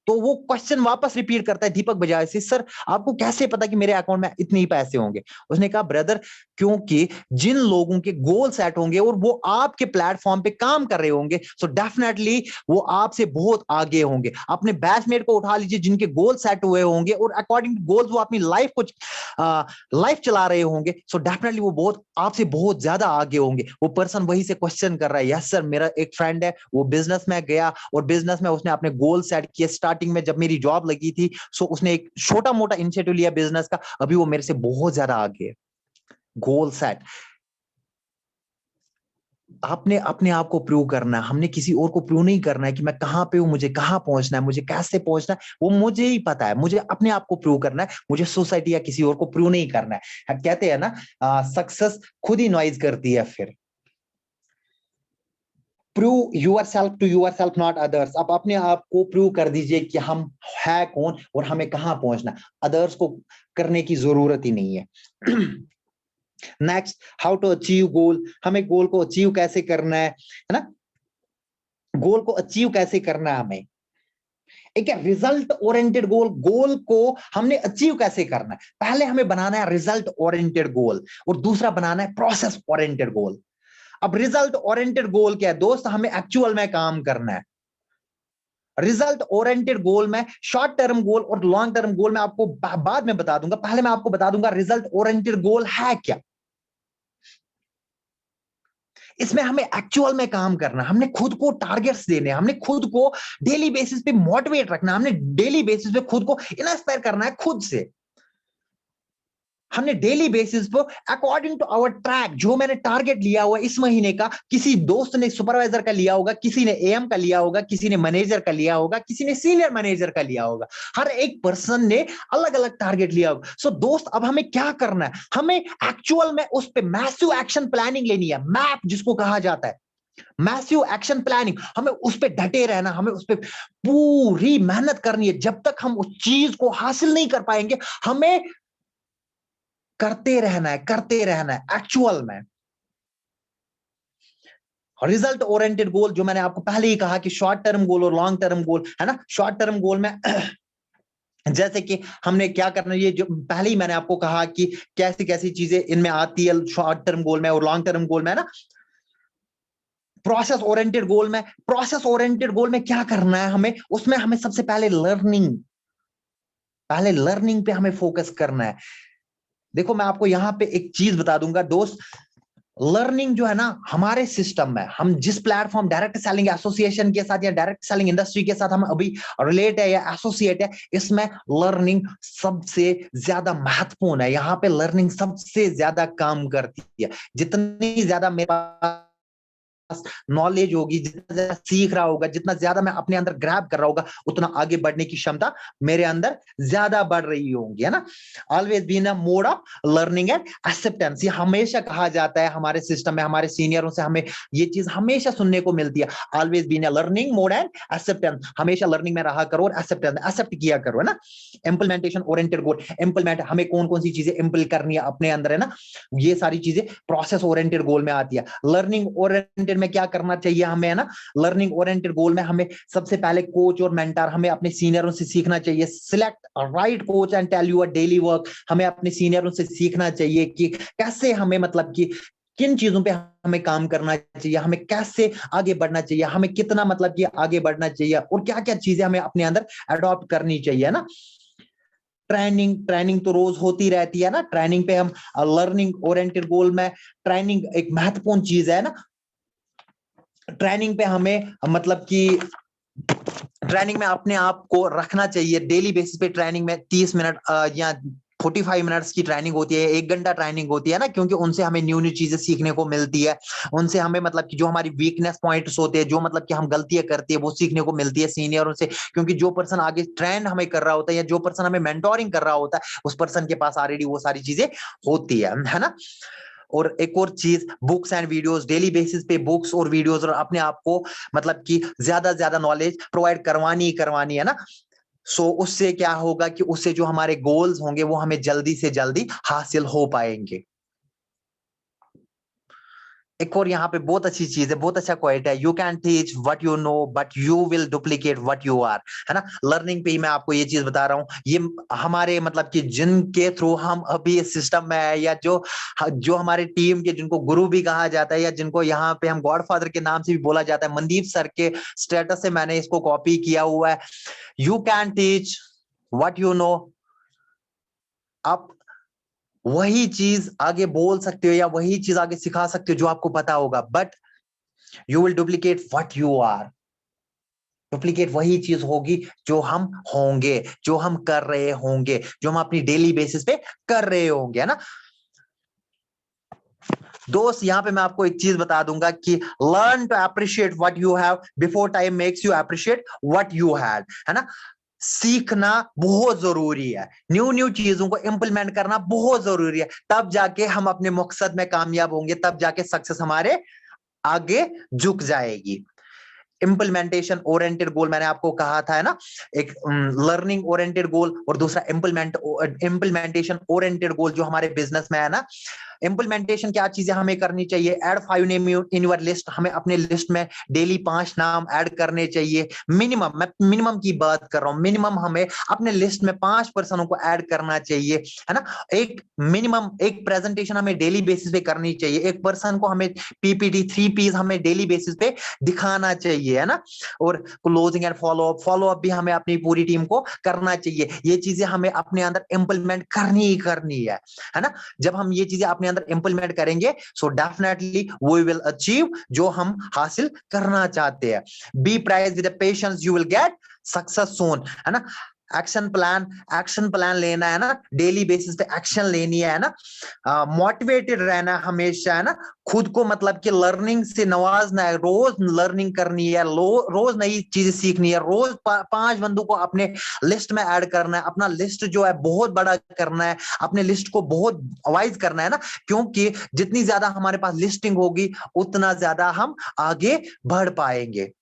तो वो क्वेश्चन वापस रिपीट करता है दीपक बजाज से, सर आपको कैसे पता कि मेरे अकाउंट में इतने ही पैसे होंगे। उसने कहा ब्रदर क्योंकि जिन लोगों के गोल सेट होंगे और वो आपके प्लेटफॉर्म पे काम कर रहे होंगे, सो डेफिनेटली वो आपसे बहुत आगे होंगे। अपने बैचमेट को उठा लीजिए जिनके गोल सेट हुए होंगे और अकॉर्डिंग टू गोल्स वो अपनी लाइफ को लाइफ चला रहे होंगे, सो डेफिनेटली वो बहुत आपसे बहुत ज्यादा आगे होंगे। वो पर्सन वही से क्वेश्चन कर रहा है, यस सर मेरा एक फ्रेंड है वो बिजनेस में गया और बिजनेस में उसने अपने गोल सेट किए। स्टार्टिंग में जब मेरी जॉब लगी थी, सो उसने एक छोटा मोटा इनिशिएटिव लिया बिजनेस का, अभी वो मेरे से बहुत ज्यादा आगे है। गोल सेट, आपने अपने आप को प्रूव करना है, हमने किसी और को प्रूव नहीं करना है कि मैं कहां पे हूं, मुझे कहां पहुंचना है, मुझे कैसे पहुंचना है, वो मुझे ही पता है। मुझे अपने आप को प्रूव करना है, मुझे सोसाइटी या किसी और को प्रूव नहीं करना है। कहते हैं ना सक्सेस खुद ही नॉइज करती है। फिर prove yourself to yourself not others. आप अपने आप को प्रूव कर दीजिए कि हम है कौन और हमें कहां पहुंचना, अदर्स को करने की जरूरत ही नहीं है। नेक्स्ट, हाउ टू अचीव गोल। हमें गोल को अचीव कैसे करना है ना, गोल को अचीव कैसे करना है हमें। एक रिजल्ट ओरिएंटेड गोल, गोल को हमने अचीव कैसे करना है। पहले हमें बनाना है रिजल्ट ओरिएंटेड गोल और दूसरा बनाना है प्रोसेस ओरिएंटेड गोल। अब रिजल्ट ओरिएंटेड गोल क्या है दोस्त, हमें एक्चुअल में काम करना है। रिजल्ट ओरिएंटेड गोल में शॉर्ट टर्म गोल और लॉन्ग टर्म गोल में आपको बाद में बता दूंगा, पहले मैं आपको बता दूंगा रिजल्ट ओरिएंटेड गोल है क्या। इसमें हमें एक्चुअल में काम करना, हमने खुद को टारगेट्स देने, हमने खुद को डेली बेसिस पे मोटिवेट रखना, हमने डेली बेसिस पे खुद को इंस्पायर करना है खुद से। हमने डेली बेसिस पर अकॉर्डिंग टू आवर ट्रैक, जो मैंने टारगेट लिया हुआ इस महीने का, किसी दोस्त ने सुपरवाइजर का लिया होगा, किसी ने एएम का लिया होगा, किसी ने मैनेजर का लिया होगा, किसी ने सीनियर मैनेजर का लिया होगा, हर एक पर्सन ने अलग अलग टारगेट लिया होगा। सो दोस्त अब हमें क्या करना है, हमें एक्चुअल में उस पर मैसिव एक्शन प्लानिंग लेनी है, मैप जिसको कहा जाता है, मैसिव एक्शन प्लानिंग। हमें उस पर डटे रहना, हमें उस पर पूरी मेहनत करनी है। जब तक हम उस चीज को हासिल नहीं कर पाएंगे, हमें करते रहना है, करते रहना है एक्चुअल में। रिजल्ट ओरिएंटेड गोल, जो मैंने आपको पहले ही कहा कि शॉर्ट टर्म गोल और लॉन्ग टर्म गोल है ना। शॉर्ट टर्म गोल में जैसे कि हमने क्या करना है, ये जो पहले ही मैंने आपको कहा कि कैसी कैसी चीजें इनमें आती है शॉर्ट टर्म गोल में और लॉन्ग टर्म गोल में, है ना। प्रोसेस ओरिएंटेड गोल में, प्रोसेस ओरिएंटेड गोल में क्या करना है हमें, उसमें हमें सबसे पहले लर्निंग पे हमें फोकस करना है। देखो मैं आपको यहाँ पे एक चीज बता दूंगा दोस्त, लर्निंग जो है ना हमारे सिस्टम में, हम जिस प्लेटफॉर्म डायरेक्ट सेलिंग एसोसिएशन के साथ या डायरेक्ट सेलिंग इंडस्ट्री के साथ हम अभी रिलेट है या एसोसिएट है, इसमें लर्निंग सबसे ज्यादा महत्वपूर्ण है। यहाँ पे लर्निंग सबसे ज्यादा काम करती है। जितनी ज्यादा मेरे पास नॉलेज होगी, जितना ज्यादा सीख रहा होगा, जितना ज्यादा मैं अपने अंदर ग्रैब कर रहा होगा, उतना आगे बढ़ने की क्षमता मेरे अंदर ज्यादा बढ़ रही होगी, है ना। Always be in a mode of learning and acceptance. ये हमेशा कहा जाता है हमारे सिस्टम में, हमारे सीनियरों से हमें ये चीज हमेशा सुनने को मिलती है। Always be in a learning mode and acceptance. हमेशा लर्निंग में रहा करो और एक्सेप्ट किया करो, है ना। इंप्लीमेंटेशन ओरिएंटेड गोल, इंप्लीमेंट हमें कौन कौन सी चीजें इंप्लीमेंट करनी है अपने अंदर, है ना। ये सारी चीजें प्रोसेस ओरिएंटेड गोल में आती है। लर्निंग ओरिएंटेड में क्या करना चाहिए हमें, है ना। लर्निंग ओरिएंटेड गोल में हमें सबसे पहले कोच और मेंटर, हमें अपने सीनियरों से सीखना चाहिए। Select right coach and tell you daily work. हमें अपने सीनियरों से सीखना चाहिए कि कैसे हमें, मतलब कि किन चीजों पे हमें काम करना चाहिए, हमें कैसे आगे बढ़ना चाहिए, हमें कितना मतलब कि आगे बढ़ना चाहिए और क्या क्या चीजें हमें अपने अंदर अडॉप्ट करनी चाहिए, है ना। ट्रेनिंग तो रोज होती रहती है ना। ट्रेनिंग पे हम लर्निंग ओरिएंटेड गोल में ट्रेनिंग एक महत्वपूर्ण चीज है ना। ट्रेनिंग पे हमें मतलब कि ट्रेनिंग में अपने आप को रखना चाहिए। डेली बेसिस पे ट्रेनिंग में 30 मिनट या 45 मिनट्स की ट्रेनिंग होती है, 1 घंटा ट्रेनिंग होती है ना, क्योंकि उनसे हमें न्यू चीजें सीखने को मिलती है। उनसे हमें मतलब कि जो हमारी वीकनेस पॉइंट्स होते हैं, जो मतलब कि हम गलतियां करते हैं, वो सीखने को मिलती है सीनियरों से। क्योंकि जो पर्सन आगे ट्रेंड हमें कर रहा होता है या जो पर्सन हमें मेंटोरिंग कर रहा होता है, उस पर्सन के पास ऑलरेडी वो सारी चीजें होती है ना। और एक और चीज, books and videos, daily basis पे बुक्स और वीडियोस, और अपने आप को मतलब कि ज्यादा नॉलेज प्रोवाइड करवानी है ना। सो उससे क्या होगा कि उससे जो हमारे गोल्स होंगे वो हमें जल्दी से जल्दी हासिल हो पाएंगे। एक और यहाँ पे बहुत अच्छी चीज है, बहुत अच्छा क्वाइट है, you can teach what you know but you will duplicate what you are, है ना। लर्निंग पे ही मैं आपको ये चीज बता रहा हूँ। ये हमारे मतलब कि जिनके थ्रू हम अभी इस सिस्टम में है, या जो हमारे टीम के जिनको गुरु भी कहा जाता है, या जिनको यहाँ पे हम गॉडफादर के नाम से भी बोला जाता है, मनदीप सर के स्टेटस से मैंने इसको कॉपी किया हुआ है। You can teach what you no. आप वही चीज आगे बोल सकते हो या वही चीज आगे सिखा सकते हो जो आपको पता होगा, but you will duplicate what you are. Duplicate वही चीज होगी जो हम होंगे, जो हम कर रहे होंगे, जो हम अपनी डेली बेसिस पे कर रहे होंगे, है ना। दोस्त यहाँ पे मैं आपको एक चीज बता दूंगा कि learn to appreciate what you have before time makes you appreciate what you had, है ना। सीखना बहुत जरूरी है, न्यू चीजों को इंप्लीमेंट करना बहुत जरूरी है, तब जाके हम अपने मकसद में कामयाब होंगे, तब जाके सक्सेस हमारे आगे झुक जाएगी। इंप्लीमेंटेशन ओरिएंटेड गोल मैंने आपको कहा था, है ना। एक लर्निंग ओरिएंटेड गोल और दूसरा इंप्लीमेंटेशन ओरिएंटेड गोल जो हमारे बिजनेस में है ना। इंप्लीमेंटेशन क्या चीजें हमें करनी चाहिए, add 5 name in your list. हमें अपने लिस्ट में डेली 5 नाम ऐड करने चाहिए मिनिमम। मैं मिनिमम की बात कर रहा हूं, मिनिमम हमें अपने लिस्ट में 5 पर्सनों को ऐड करना चाहिए, है ना। एक मिनिमम एक प्रेजेंटेशन हमें डेली बेसिस पे करनी चाहिए। एक पर्सन को हमें पीपीटी 3 पीस हमें डेली बेसिस पे दिखाना चाहिए, है ना। और क्लोजिंग एंड फॉलो अप भी हमें अपनी पूरी टीम को करना चाहिए। ये चीजें हमें अपने अंदर इंप्लीमेंट करनी ही करनी है ना। जब हम ये चीजें अपने अंदर इंप्लीमेंट करेंगे, so definitely we will achieve जो हम हासिल करना चाहते हैं। Be prize with patience, you will get success soon, है ना। एक्शन प्लान लेना है ना, डेली बेसिस पे एक्शन लेनी है ना। मोटिवेटेड रहना हमेशा, है ना। खुद को मतलब कि लर्निंग से नवाजना है, रोज लर्निंग करनी है, रोज नई चीजें सीखनी है, रोज 5 बंदों को अपने लिस्ट में ऐड करना है, अपना लिस्ट जो है बहुत बड़ा करना है, अपने लिस्ट को बहुत वाइज करना है ना। क्योंकि जितनी ज्यादा हमारे पास लिस्टिंग होगी उतना ज्यादा हम आगे बढ़ पाएंगे।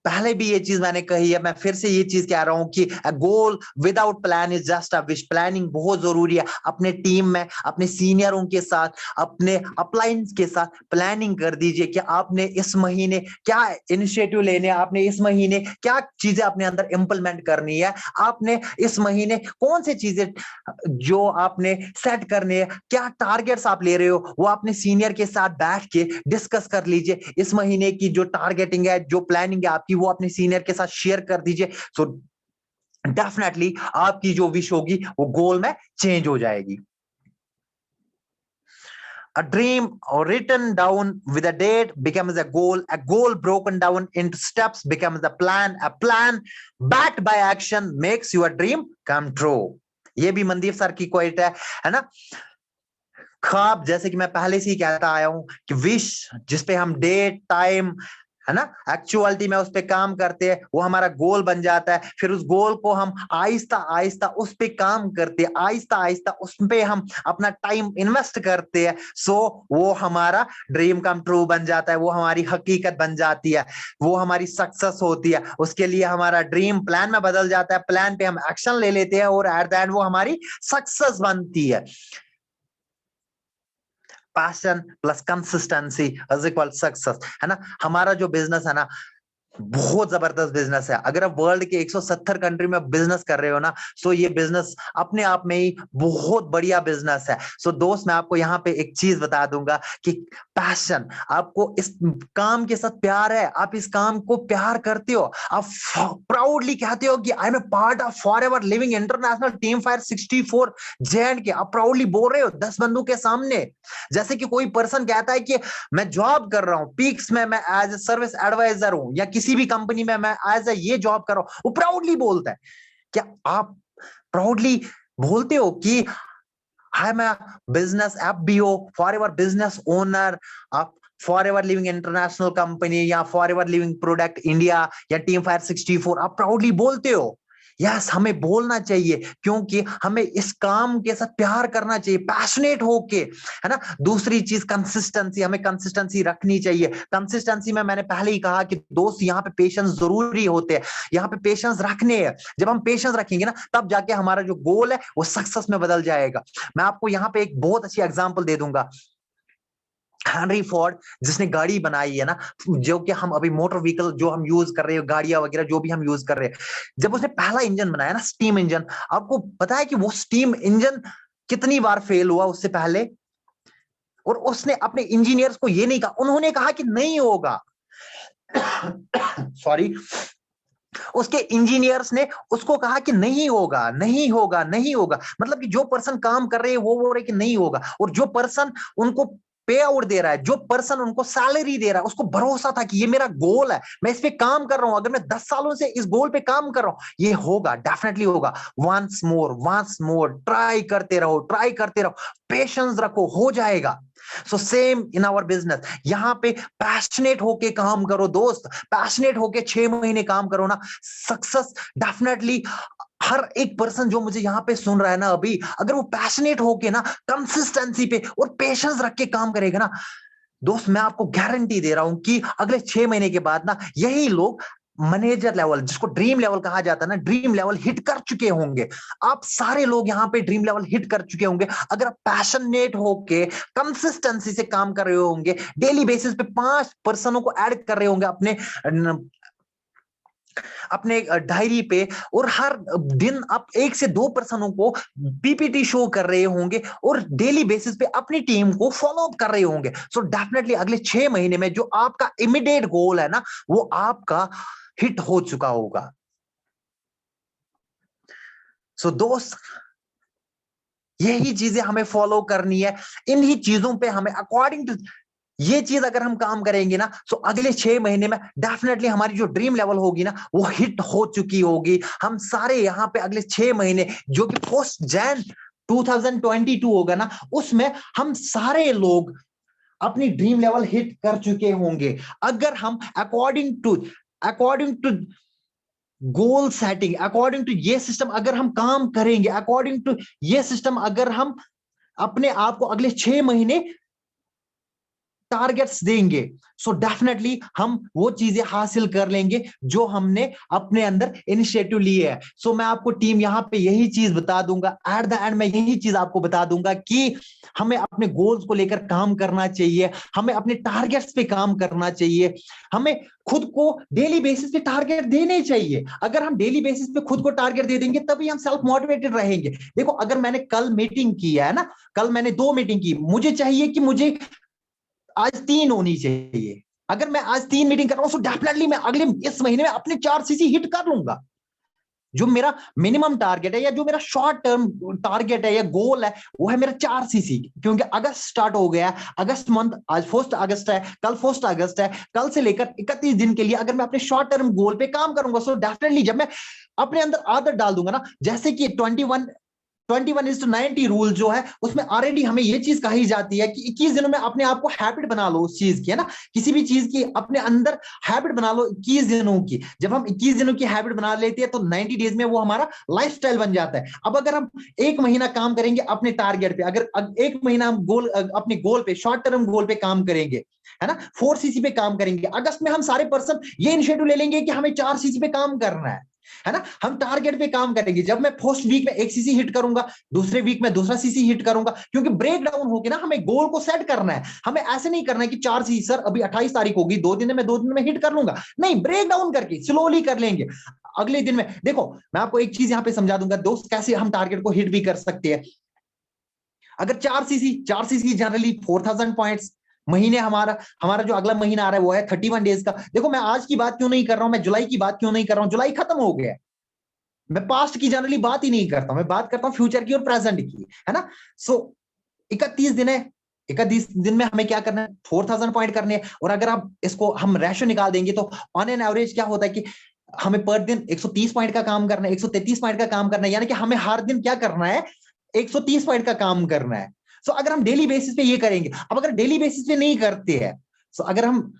पहले भी ये चीज मैंने कही है, मैं फिर से ये चीज कह रहा हूं कि goal without plan is just a wish. Planning बहुत जरूरी है। अपने टीम में, अपने सीनियरों के साथ, अपने अपलाइंस के साथ प्लानिंग कर दीजिए कि आपने इस महीने क्या इनिशिएटिव लेने, आपने इस महीने क्या चीजें अपने अंदर इंप्लीमेंट करनी है, आपने इस महीने कौन सी चीजें जो आपने सेट करनी है, क्या टारगेट्स आप ले रहे हो, वो अपने सीनियर के साथ बैठ के डिस्कस कर लीजिए। इस महीने की जो टारगेटिंग है, जो प्लानिंग है आपकी, वो अपने सीनियर के साथ शेयर कर दीजिए। सो डेफिनेटली आपकी जो विश होगी वो गोल में चेंज हो जाएगी। A dream or written down with a date becomes a goal. A goal broken down into steps becomes a plan. A plan backed by action makes your dream come true. ये भी Mandeep sir की quite है ना। ख्वाब, जैसे कि मैं पहले से ही कहता आया हूं कि विश जिसपे हम डेट, टाइम, है ना, एक्चुअलिटी में उस पे काम करते हैं, वो हमारा गोल बन जाता है। फिर उस गोल को हम आहिस्ता आहिस्ता उस पे काम करते हैं, आहिस्ता आहिस्ता उस पे हम अपना टाइम इन्वेस्ट करते हैं। सो वो हमारा ड्रीम कम ट्रू बन जाता है, वो हमारी हकीकत बन जाती है, वो हमारी सक्सेस होती है। उसके लिए हमारा ड्रीम प्लान में बदल जाता है, प्लान पे हम एक्शन ले लेते हैं और एट द एंड वो हमारी सक्सेस बनती है। Passion plus consistency is equal success, है ना। हमारा जो बिजनेस है ना, बहुत जबरदस्त बिजनेस है। अगर आप वर्ल्ड के 170 कंट्री में बिजनेस कर रहे हो ना, सो ये बिजनेस अपने आप में ही बहुत बढ़िया बिजनेस है। सो दोस्त, मैं आपको यहाँ पे एक चीज बता दूंगा कि पैशन, आपको इस काम के साथ प्यार है, आप इस काम को प्यार करते हो, आप प्राउडली कहते हो कि I am a part of Forever Living International team fire 64 J&K। आप प्राउडली बोल रहे हो 10 बंदों के सामने। जैसे कि कोई पर्सन कहता है कि मैं जॉब कर रहा हूं पीक्स में, मैं एज ए सर्विस एडवाइजर हूं, या किसी भी कंपनी में मैं एज ए ये जॉब कर रहा हूं, वो प्राउडली बोलता है। क्या आप प्राउडली बोलते हो कि I am a business FBO, Forever business owner, आप फॉरएवर लिविंग इंटरनेशनल कंपनी या फॉरएवर लिविंग प्रोडक्ट इंडिया या टीम फायर 64, आप प्राउडली बोलते हो? यस, हमें बोलना चाहिए, क्योंकि हमें इस काम के साथ प्यार करना चाहिए, पैशनेट होके, है ना। दूसरी चीज कंसिस्टेंसी, हमें कंसिस्टेंसी रखनी चाहिए। कंसिस्टेंसी में मैंने पहले ही कहा कि दोस्त, यहाँ पे पेशेंस जरूरी होते हैं, यहाँ पे पेशेंस रखने हैं। जब हम पेशेंस रखेंगे ना, तब जाके हमारा जो गोल है वो सक्सेस में बदल जाएगा। मैं आपको यहाँ पे एक बहुत अच्छी एग्जांपल दे दूंगा। हेनरी फोर्ड, जिसने गाड़ी बनाई है ना, जो कि हम अभी मोटर व्हीकल जो हम यूज कर रहे हैं, गाड़ियां वगैरह जो भी हम यूज कर रहे हैं, जब उसने पहला इंजन बनाया ना, स्टीम इंजन, आपको पता है कि वो स्टीम इंजन कितनी बार फेल हुआ उससे पहले? और उसने अपने इंजीनियर्स को ये नहीं कहा, उन्होंने कहा कि नहीं होगा। सॉरी, उसके इंजीनियर्स ने उसको कहा कि नहीं होगा, नहीं होगा, नहीं होगा। मतलब कि जो पर्सन काम कर रहे हैं वो बोल रहे कि नहीं होगा, और जो पर्सन उनको पे आउट दे रहा है, जो पर्सन उनको सैलरी दे रहा है, उसको भरोसा था कि ये मेरा गोल है, मैं इस पे काम कर रहा हूं, अगर मैं 10 सालों से इस गोल पे काम कर रहा हूं, ये होगा, डेफिनेटली होगा। वंस मोर ट्राई करते रहो, ट्राई करते रहो, पेशेंस रखो, हो जाएगा। So same in our business, यहाँ पे पैशनेट होके काम करो दोस्त, पैशनेट होके 6 महीने काम करो ना, सक्सेस डेफिनेटली। हर एक पर्सन जो मुझे यहाँ पे सुन रहा है ना अभी, अगर वो पैशनेट होके ना, कंसिस्टेंसी पे और पेशेंस रख के काम करेगा ना दोस्त, मैं आपको गारंटी दे रहा हूं कि अगले 6 महीने के बाद ना, यही लोग मैनेजर लेवल, जिसको ड्रीम लेवल कहा जाता है ना, ड्रीम लेवल हिट कर चुके होंगे। आप सारे लोग यहाँ पे ड्रीम लेवल हिट कर चुके होंगे, अगर आप पैशनेट होके कंसिस्टेंसी से काम कर रहे होंगे, डेली बेसिस पे 5 पर्सनों को ऐड कर रहे होंगे अपने डायरी पे, और हर दिन आप 1 से 2 पर्सनों को PPT शो कर रहे होंगे, और डेली बेसिस पे अपनी टीम को फॉलो अप कर रहे होंगे। सो डेफिनेटली अगले 6 महीने में जो आपका इमीडिएट गोल है ना, वो आपका हिट हो चुका होगा। सो दोस्त, यही चीजें हमें फॉलो करनी है, इन्हीं चीजों पे हमें अकॉर्डिंग टू ये चीज अगर हम काम करेंगे ना, तो अगले 6 महीने में डेफिनेटली हमारी जो ड्रीम लेवल होगी ना, वो हिट हो चुकी होगी। हम सारे यहाँ पे अगले 6 महीने जो कि पोस्ट जैन 2022 होगा ना, उसमें हम सारे लोग अपनी ड्रीम लेवल हिट कर चुके होंगे। अगर हम according to goal setting, according to ये सिस्टम अगर हम काम करेंगे, अकॉर्डिंग टू ये सिस्टम अगर हम अपने आप को अगले 6 महीने टारगेट्स देंगे, सो डेफिनेटली हम वो चीजें हासिल कर लेंगे जो हमने अपने अंदर इनिशिएटिव लिए है। सो मैं आपको टीम यहाँ पे यही चीज बता दूंगा, एट द एंड मैं यही चीज आपको बता दूंगा कि हमें अपने गोल्स को लेकर काम करना चाहिए, हमें अपने टारगेट्स पे काम करना चाहिए, हमें खुद को डेली बेसिस पे टारगेट देने चाहिए। अगर हम डेली बेसिस पे खुद को टारगेट दे देंगे तभी हम सेल्फ मोटिवेटेड रहेंगे। देखो अगर मैंने कल मीटिंग की है ना, कल मैंने 2 मीटिंग की, मुझे चाहिए कि मुझे आज 3 होनी चाहिए। अगर मैं आज 3 मीटिंग कर रहा हूं तो डेफिनेटली मैं अगले इस महीने में अपने 4 सीसी हिट कर लूंगा। जो मेरा मिनिमम टारगेट है या जो मेरा शॉर्ट टर्म टारगेट है या गोल है वो है मेरा 4 सीसी, क्योंकि अगस्त स्टार्ट हो गया है, अगस्त मंथ, आज 1 अगस्त है, कल 1 अगस्त है, कल से लेकर 31 दिन के लिए अगर मैं अपने शॉर्ट टर्म गोल पे काम करूंगा तो डेफिनेटली जब मैं अपने अंदर आदत डाल दूंगा ना, जैसे कि 21:90 रूल जो है उसमें ऑलरेडी हमें ये चीज कही जाती है कि 21 दिनों में अपने आप को हैबिट बना लो उस चीज की, है ना, किसी भी चीज की अपने अंदर हैबिट बना लो 21 दिनों की। जब हम 21 दिनों की हैबिट बना लेते हैं तो 90 डेज में वो हमारा लाइफस्टाइल बन जाता है। अब अगर हम 1 महीना काम करेंगे अपने टारगेट पे, अगर 1 महीना हम अपने गोल पे, शॉर्ट टर्म गोल पे काम करेंगे, है ना, 4 सीसी पे काम करेंगे, अगस्त में हम सारे पर्सन ये इनिशिएटिव ले लेंगे कि हमें 4 सीसी पे काम करना है ना, हम टारगेट पे काम करेंगे। जब मैं फर्स्ट वीक में 1 सीसी हिट करूंगा, दूसरे वीक में दूसरा सीसी हिट करूंगा, क्योंकि ब्रेक डाउन होके ना हमें गोल को सेट करना है। हमें ऐसे नहीं करना है कि 4 सीसी सर अभी 28 तारीख होगी, 2 दिन में 2 दिन में हिट कर लूंगा, नहीं, ब्रेक डाउन करके स्लोली कर लेंगे। अगले दिन में देखो मैं आपको एक चीज यहां पे समझा दूंगा दोस्त, कैसे हम टारगेट को हिट भी कर सकते हैं। अगर 4 सीसी जनरली 4000 पॉइंट्स, महीने हमारा जो अगला महीना आ रहा है वो है 31 डेज का। देखो मैं आज की बात क्यों नहीं कर रहा हूं, मैं जुलाई की बात क्यों नहीं कर रहा हूं, जुलाई खत्म हो गया, मैं पास्ट की जनरली बात ही नहीं करता हूं, मैं बात करता हूं फ्यूचर की और प्रेजेंट की, है ना। सो 31 दिन है, 31 दिन में हमें क्या करना है, 4000 पॉइंट करने हैं। और अगर आप इसको हम रेशो निकाल देंगे तो ऑन एन एवरेज क्या होता है कि हमें पर दिन 130 पॉइंट का काम करना है, 133 पॉइंट का काम करना है, यानी कि हमें हर दिन क्या करना है, 130 पॉइंट का काम करना है। सो अगर हम डेली बेसिस पे ये करेंगे, अब अगर डेली बेसिस पे नहीं करते हैं, सो अगर हम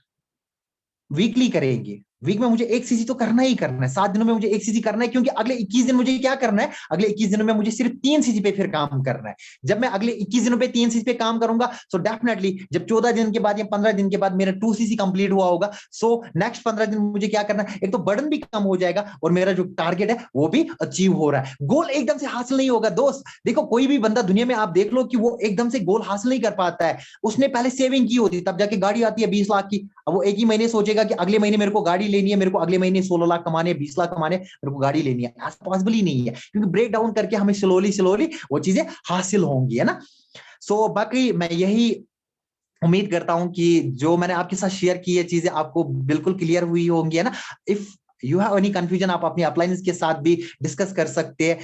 वीकली करेंगे, वीक में मुझे 1 सीसी तो करना ही करना है, 7 दिनों में मुझे 1 सीसी करना है, क्योंकि अगले 21 दिन मुझे क्या करना है, अगले 21 दिनों में मुझे सिर्फ 3 सीसी पे फिर काम करना है। जब मैं अगले 21 दिनों पे 3 सीसी पे काम करूंगा सो डेफिनेटली जब 14 दिन के बाद या 15 दिन के बाद मेरा 2 सीसी कंप्लीट हुआ होगा, सो नेक्स्ट 15 दिन मुझे क्या करना है, एक तो बर्डन भी कम हो जाएगा और मेरा जो टारगेट है वो भी अचीव हो रहा है। गोल एकदम से हासिल नहीं होगा दोस्त, देखो कोई भी बंदा दुनिया में आप देख लो कि वो एकदम से गोल हासिल नहीं कर पाता है। उसने पहले सेविंग की होती, तब जाके गाड़ी आती है 20 लाख की, अब वो एक ही महीने सोचेगा कि अगले महीने मेरे को गाड़ी लेनी है, मेरे को अगले महीने 16 लाख कमाने, 20 लाख कमाने, मेरे को गाड़ी लेनी है, ऐसा पॉसिबल ही नहीं है, क्योंकि ब्रेक डाउन करके हमें स्लोली वो चीजें हासिल होंगी, है ना। सो बाकी मैं यही उम्मीद करता हूं कि जो मैंने आपके साथ शेयर की है चीजें आपको बिल्कुल क्लियर हुई होंगी, है ना। If you have any confusion आप अपनी अपलाइंस के साथ भी डिस्कस कर सकते हैं।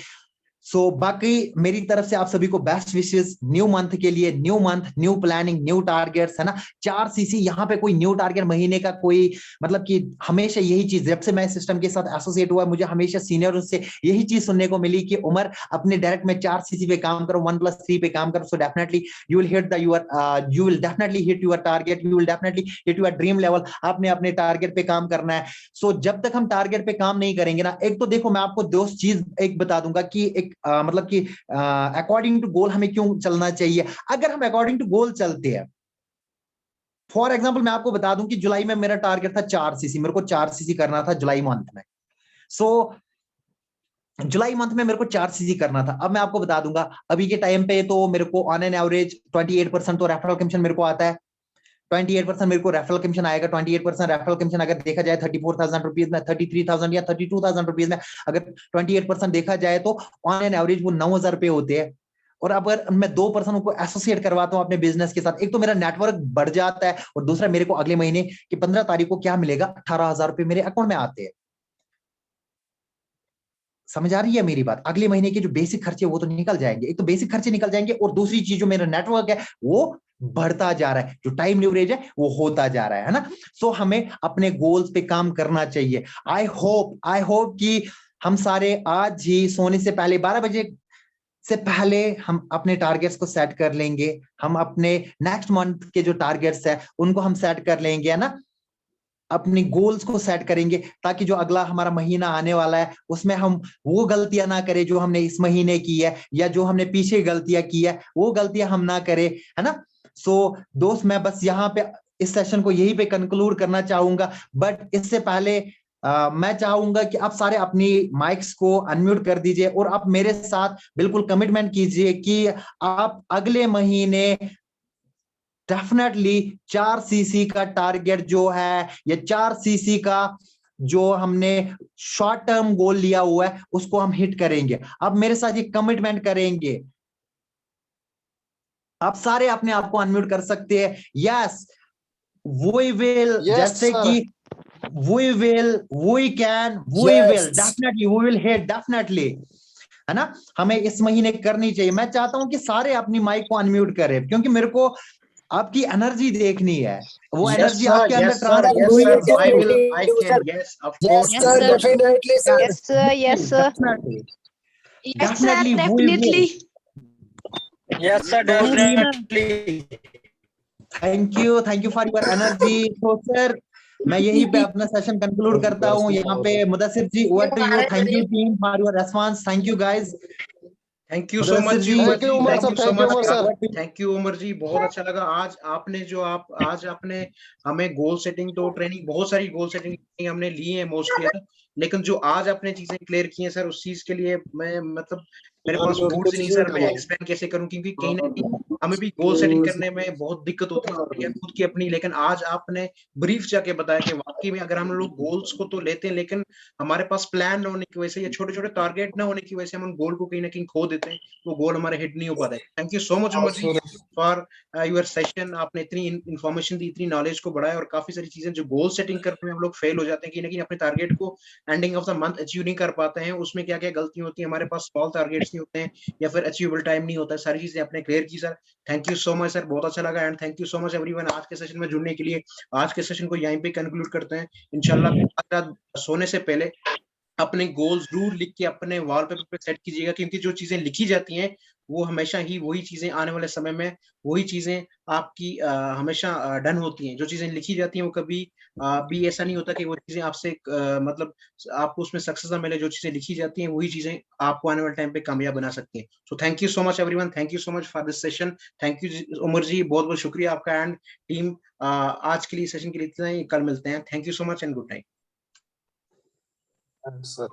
सो बाकी मेरी तरफ से आप सभी को बेस्ट विशेस न्यू मंथ के लिए, new month, new planning, new targets, है ना। 4 सीसी यहाँ पे कोई न्यू टारगेट महीने का कोई मतलब कि हमेशा यही चीज, जब से मैं सिस्टम के साथ एसोसिएट हुआ मुझे हमेशा सीनियर से यही चीज सुनने को मिली कि उमर अपने डायरेक्ट में 4 सीसी पे काम करो, 1+3 पे काम करो, so definitely you will hit you will definitely hit your target, you will definitely hit your dream level. आपने अपने टारगेट पे काम करना है। सो जब तक हम टारगेट पे काम नहीं करेंगे ना, एक तो देखो मैं आपको दोस्त चीज एक बता दूंगा कि एक मतलब कि अकॉर्डिंग टू गोल हमें क्यों चलना चाहिए। अगर हम अकॉर्डिंग टू गोल चलते हैं, फॉर एग्जांपल मैं आपको बता दूं कि जुलाई में मेरा टारगेट था 4 सीसी, मेरे को 4 सीसी करना था जुलाई मंथ में। सो जुलाई मंथ में मेरे को 4 सीसी करना था। अब मैं आपको बता दूंगा अभी के टाइम पे तो मेरे को ऑन एन एवरेज 28% तो रेफरल कमीशन मेरे को आता है, 28% मेरे को रेफरल कमीशन आएगा। 28% रेफरल कमीशन अगर देखा जाए 34,000 रुपीज में, 33,000 या 32,000 रुपीज में अगर 28% देखा जाए तो ऑन एन एवरेज वो 9,000 रुपए होते हैं। और अगर मैं 2% को एसोसिएट करवाता हूँ अपने बिजनेस के साथ, एक तो मेरा नेटवर्क बढ़ जाता है और दूसरा मेरे को अगले महीने की 15 तारीख को क्या मिलेगा, 18,000 रुपए मेरे अकाउंट में आते हैं। समझ आ रही है मेरी बात। अगले महीने के जो बेसिक खर्चे वो तो निकल जाएंगे, एक तो बेसिक खर्चे निकल जाएंगे और दूसरी चीज जो मेरा नेटवर्क है वो बढ़ता जा रहा है, जो टाइम लीवरेज है वो होता जा रहा है ना। सो हमें अपने गोल्स पे काम करना चाहिए। आई होप कि हम सारे आज ही सोने से पहले 12 बजे से पहले हम अपने टारगेट्स को सेट कर लेंगे, हम अपने नेक्स्ट मंथ के जो टारगेट्स है उनको हम सेट कर लेंगे, है ना। अपनी गोल्स को सेट करेंगे ताकि जो अगला हमारा महीना आने वाला है उसमें हम वो गलतियां ना करें जो हमने इस महीने की है, या जो हमने पीछे गलतियां की है वो गलतियां हम ना करें, है ना। सो दोस्त मैं बस यहाँ पे इस सेशन को यहीं पे कंक्लूड करना चाहूंगा, बट इससे पहले मैं चाहूंगा कि आप सारे अपनी माइक्स को अनम्यूट कर दीजिए और आप मेरे साथ बिल्कुल कमिटमेंट कीजिए कि आप अगले महीने डेफिनेटली 4 सीसी का टारगेट जो है या 4 सीसी का जो हमने शॉर्ट टर्म गोल लिया हुआ है उसको हम हिट करेंगे। आप मेरे साथ ये कमिटमेंट करेंगे। आप सारे अपने आप को अनम्यूट कर सकते हैं। यस वी विल, जैसे कि we can, we will definitely, we will hit definitely, है ना। हमें इस महीने करनी चाहिए। मैं चाहता हूं कि सारे अपनी माइक को अनम्यूट करें, क्योंकि मेरे को आपकी एनर्जी देखनी है। वो एनर्जी आपके अंदर thank you for your energy. तो सर मैं यहीं पे अपना सेशन कंक्लूड करता हूँ यहाँ पे। Mudassir ji, over to you. Thank you team for your response. Thank you guys. Thank you so much ji. Thank you Umar ji, बहुत अच्छा लगा आज आपने हमें गोल सेटिंग तो ट्रेनिंग, बहुत सारी गोल सेटिंग हमने ली है मोस्टली, लेकिन जो आज आपने चीजें क्लियर की हैं सर, उस चीज के लिए मैं मतलब मेरे पास वर्ड्स नहीं सर, मैं एक्सप्लेन कैसे करूं, क्योंकि कहीं ना कहीं हमें भी गोल सेटिंग करने में बहुत दिक्कत होती है खुद की अपनी। लेकिन आज आपने ब्रीफ जाके बताया कि वाकई में अगर हम लोग गोल्स को तो लेते हैं, लेकिन हमारे पास प्लान न होने की वजह से या छोटे छोटे टारगेट ना होने की वजह से हम उन गोल को कहीं ना कहीं खो देते हैं, वो गोल हमारे हिट नहीं हो पाते। Thank you so much Umar ji for your session. आपने इतनी इन्फॉर्मेशन दी, इतनी नॉलेज को बढ़ाया, और काफी सारी चीजें जो गोल सेटिंग करने में हम लोग फेल हो जाते हैं, कहीं ना कहीं अपने टारगेट को ending of the month achieve नहीं कर पाते हैं, उसमें क्या क्या गलती होती है, हमारे पास स्मॉल टारगेट्स नहीं होते हैं या फिर अचीवेबल टाइम नहीं होता है, सारी चीजें आपने क्लियर की sir. Thank you so much sir, बहुत अच्छा लगा। And thank you so much everyone आज के सेशन में जुड़ने के लिए। आज के सेशन को यहीं पे कंक्लूड करते हैं इंशाल्लाह। सोने से पहले अपने गोल्स जरूर लिख के अपने वॉलपेपर पे सेट कीजिएगा, क्योंकि जो चीजें लिखी जाती हैं वो हमेशा ही वही चीजें आने वाले समय में वही चीजें आपकी हमेशा डन होती हैं। जो चीजें लिखी जाती हैं वो कभी भी ऐसा नहीं होता कि वो चीजें आपसे मतलब आपको उसमें सक्सेस ना मिले। जो चीजें लिखी जाती हैं वही चीजें आपको आने वाले टाइम पे कामयाब बना सकती हैं। So thank you so much everyone, thank you so much for this session. Thank you Umar ji, बहुत बहुत शुक्रिया आपका। एंड टीम आज के लिए सेशन के लिए इतना ही, कल मिलते हैं। Thank you so much and good night. Sir.